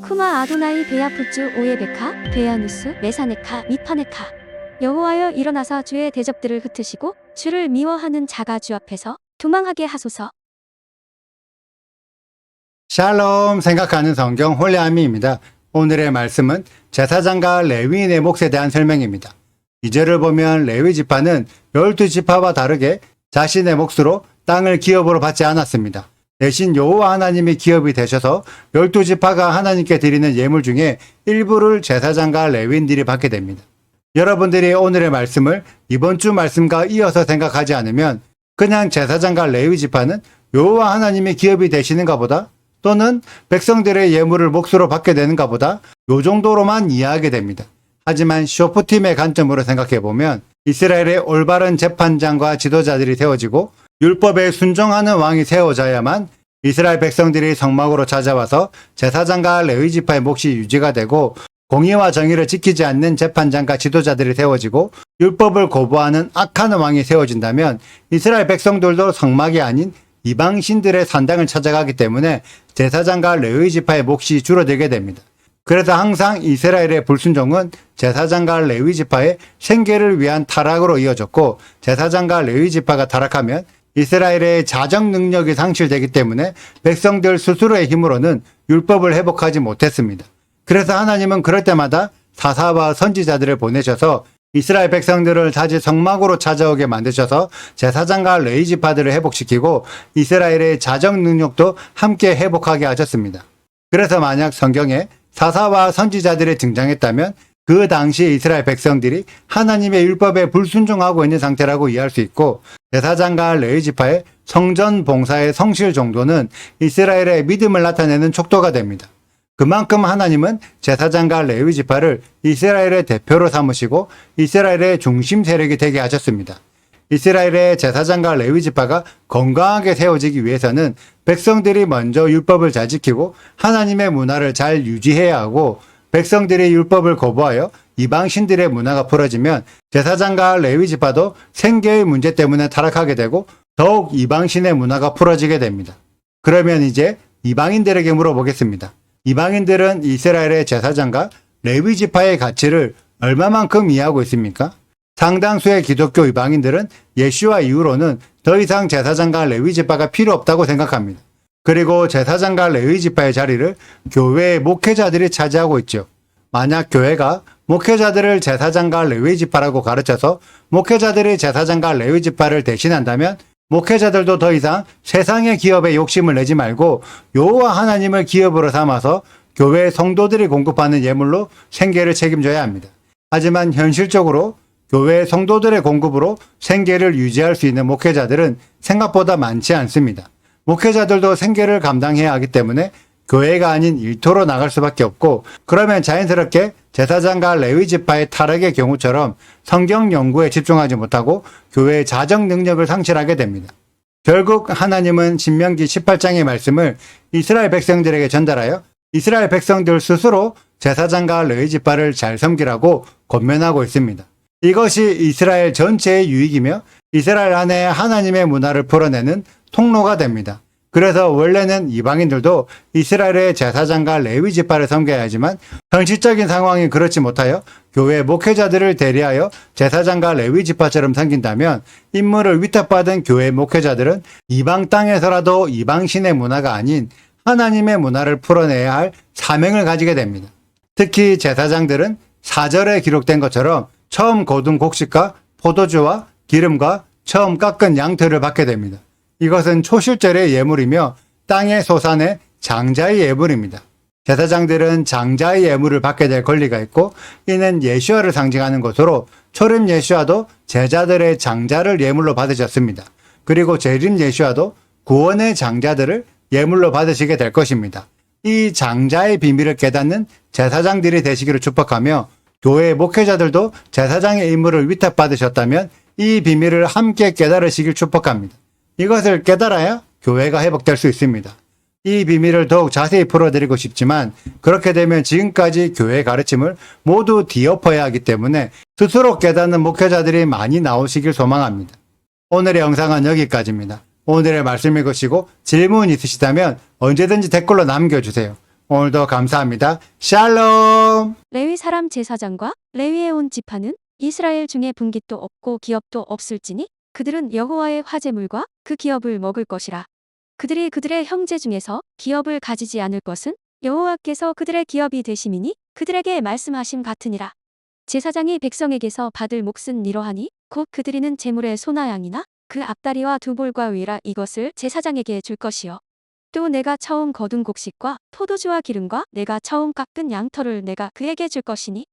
쿠마 아도나이 베야푸츠 오예베카 베야누스 메사네카 미파네카. 여호와여 일어나사 주의 대적들을 흩으시고 주를 미워하는 자가 주 앞에서 도망하게 하소서. 샬롬 생각하는 성경 홀레아미입니다. 오늘의 말씀은 제사장과 레위인의 몫에 대한 설명입니다. 2절을 보면 레위 지파는 12지파와 다르게 자신의 몫으로 땅을 기업으로 받지 않았습니다. 대신 여호와 하나님이 기업이 되셔서 12지파가 하나님께 드리는 예물 중에 일부를 제사장과 레위인들이 받게 됩니다. 여러분들이 오늘의 말씀을 이번 주 말씀과 이어서 생각하지 않으면 그냥 제사장과 레위 지파는 여호와 하나님이 기업이 되시는가 보다, 또는 백성들의 예물을 몫으로 받게 되는가 보다 요 정도로만 이해하게 됩니다. 하지만 쇼프팀의 관점으로 생각해보면 이스라엘의 올바른 재판장과 지도자들이 세워지고 율법에 순종하는 왕이 세워져야만 이스라엘 백성들이 성막으로 찾아와서 제사장과 레위 지파의 몫이 유지가 되고, 공의와 정의를 지키지 않는 재판장과 지도자들이 세워지고 율법을 거부하는 악한 왕이 세워진다면 이스라엘 백성들도 성막이 아닌 이방신들의 산당을 찾아가기 때문에 제사장과 레위 지파의 몫이 줄어들게 됩니다. 그래서 항상 이스라엘의 불순종은 제사장과 레위 지파의 생계를 위한 타락으로 이어졌고, 제사장과 레위 지파가 타락하면 이스라엘의 자정 능력이 상실되기 때문에 백성들 스스로의 힘으로는 율법을 회복하지 못했습니다. 그래서 하나님은 그럴 때마다 사사와 선지자들을 보내셔서 이스라엘 백성들을 다시 성막으로 찾아오게 만드셔서 제사장과 레위 지파들을 회복시키고 이스라엘의 자정 능력도 함께 회복하게 하셨습니다. 그래서 만약 성경에 사사와 선지자들이 등장했다면 그 당시 이스라엘 백성들이 하나님의 율법에 불순종하고 있는 상태라고 이해할 수 있고, 제사장과 레위 지파의 성전 봉사의 성실 정도는 이스라엘의 믿음을 나타내는 촉도가 됩니다. 그만큼 하나님은 제사장과 레위 지파를 이스라엘의 대표로 삼으시고 이스라엘의 중심 세력이 되게 하셨습니다. 이스라엘의 제사장과 레위 지파가 건강하게 세워지기 위해서는 백성들이 먼저 율법을 잘 지키고 하나님의 문화를 잘 유지해야 하고, 백성들이 율법을 거부하여 이방신들의 문화가 풀어지면 제사장과 레위 지파도 생계의 문제 때문에 타락하게 되고 더욱 이방신의 문화가 풀어지게 됩니다. 그러면 이제 이방인들에게 물어보겠습니다. 이방인들은 이스라엘의 제사장과 레위 지파의 가치를 얼마만큼 이해하고 있습니까? 상당수의 기독교 이방인들은 예수와 이후로는 더 이상 제사장과 레위 지파가 필요 없다고 생각합니다. 그리고 제사장과 레위 지파의 자리를 교회의 목회자들이 차지하고 있죠. 만약 교회가 목회자들을 제사장과 레위 지파라고 가르쳐서 목회자들이 제사장과 레위 지파를 대신한다면 목회자들도 더 이상 세상의 기업에 욕심을 내지 말고 여호와 하나님을 기업으로 삼아서 교회 성도들이 공급하는 예물로 생계를 책임져야 합니다. 하지만 현실적으로 교회 성도들의 공급으로 생계를 유지할 수 있는 목회자들은 생각보다 많지 않습니다. 목회자들도 생계를 감당해야 하기 때문에 교회가 아닌 일터로 나갈 수밖에 없고, 그러면 자연스럽게 제사장과 레위 지파의 타락의 경우처럼 성경 연구에 집중하지 못하고 교회의 자정 능력을 상실하게 됩니다. 결국 하나님은 신명기 18장의 말씀을 이스라엘 백성들에게 전달하여 이스라엘 백성들 스스로 제사장과 레위 지파를 잘 섬기라고 권면하고 있습니다. 이것이 이스라엘 전체의 유익이며 이스라엘 안에 하나님의 문화를 풀어내는 통로가 됩니다. 그래서 원래는 이방인들도 이스라엘의 제사장과 레위 지파를 섬겨야 하지만 현실적인 상황이 그렇지 못하여 교회 목회자들을 대리하여 제사장과 레위 지파처럼 섬긴다면 임무를 위탁받은 교회 목회자들은 이방 땅에서라도 이방신의 문화가 아닌 하나님의 문화를 풀어내야 할 사명을 가지게 됩니다. 특히 제사장들은 4절에 기록된 것처럼 처음 거둔 곡식과 포도주와 기름과 처음 깎은 양털을 받게 됩니다. 이것은 초실절의 예물이며 땅의 소산의 장자의 예물입니다. 제사장들은 장자의 예물을 받게 될 권리가 있고, 이는 예수와를 상징하는 것으로 초림 예수와도 제자들의 장자를 예물로 받으셨습니다. 그리고 재림 예수와도 구원의 장자들을 예물로 받으시게 될 것입니다. 이 장자의 비밀을 깨닫는 제사장들이 되시기를 축복하며, 교회 목회자들도 제사장의 임무를 위탁받으셨다면 이 비밀을 함께 깨달으시길 축복합니다. 이것을 깨달아야 교회가 회복될 수 있습니다. 이 비밀을 더욱 자세히 풀어드리고 싶지만 그렇게 되면 지금까지 교회 가르침을 모두 뒤엎어야 하기 때문에 스스로 깨닫는 목회자들이 많이 나오시길 소망합니다. 오늘의 영상은 여기까지입니다. 오늘의 말씀 읽으시고 질문 있으시다면 언제든지 댓글로 남겨주세요. 오늘도 감사합니다. 샬롬! 레위 사람 제사장과 레위에 온 지파는 이스라엘 중에 분깃도 없고 기업도 없을지니 그들은 여호와의 화제물과 그 기업을 먹을 것이라. 그들이 그들의 형제 중에서 기업을 가지지 않을 것은 여호와께서 그들의 기업이 되심이니 그들에게 말씀하심 같으니라. 제사장이 백성에게서 받을 몫은 이러하니 곧 그들이는 제물의 소나 양이나 그 앞다리와 두 볼과 위라 이것을 제사장에게 줄 것이요. 또 내가 처음 거둔 곡식과 포도주와 기름과 내가 처음 깎은 양털을 내가 그에게 줄 것이니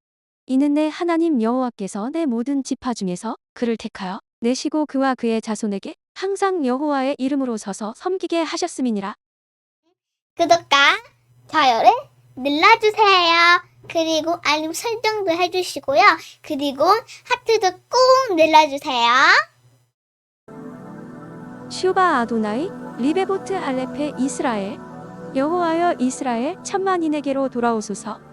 이는 내 하나님 여호와께서 내 모든 지파 중에서 그를 택하여 내시고 그와 그의 자손에게 항상 여호와의 이름으로 서서 섬기게 하셨음이니라. 구독과 좋아요를 눌러주세요. 그리고 알림 설정도 해주시고요. 그리고 하트도 꼭 눌러주세요. 슈바 아도나이 리베보트 할레페 이스라엘 여호와여 이스라엘 천만인에게로 돌아오소서.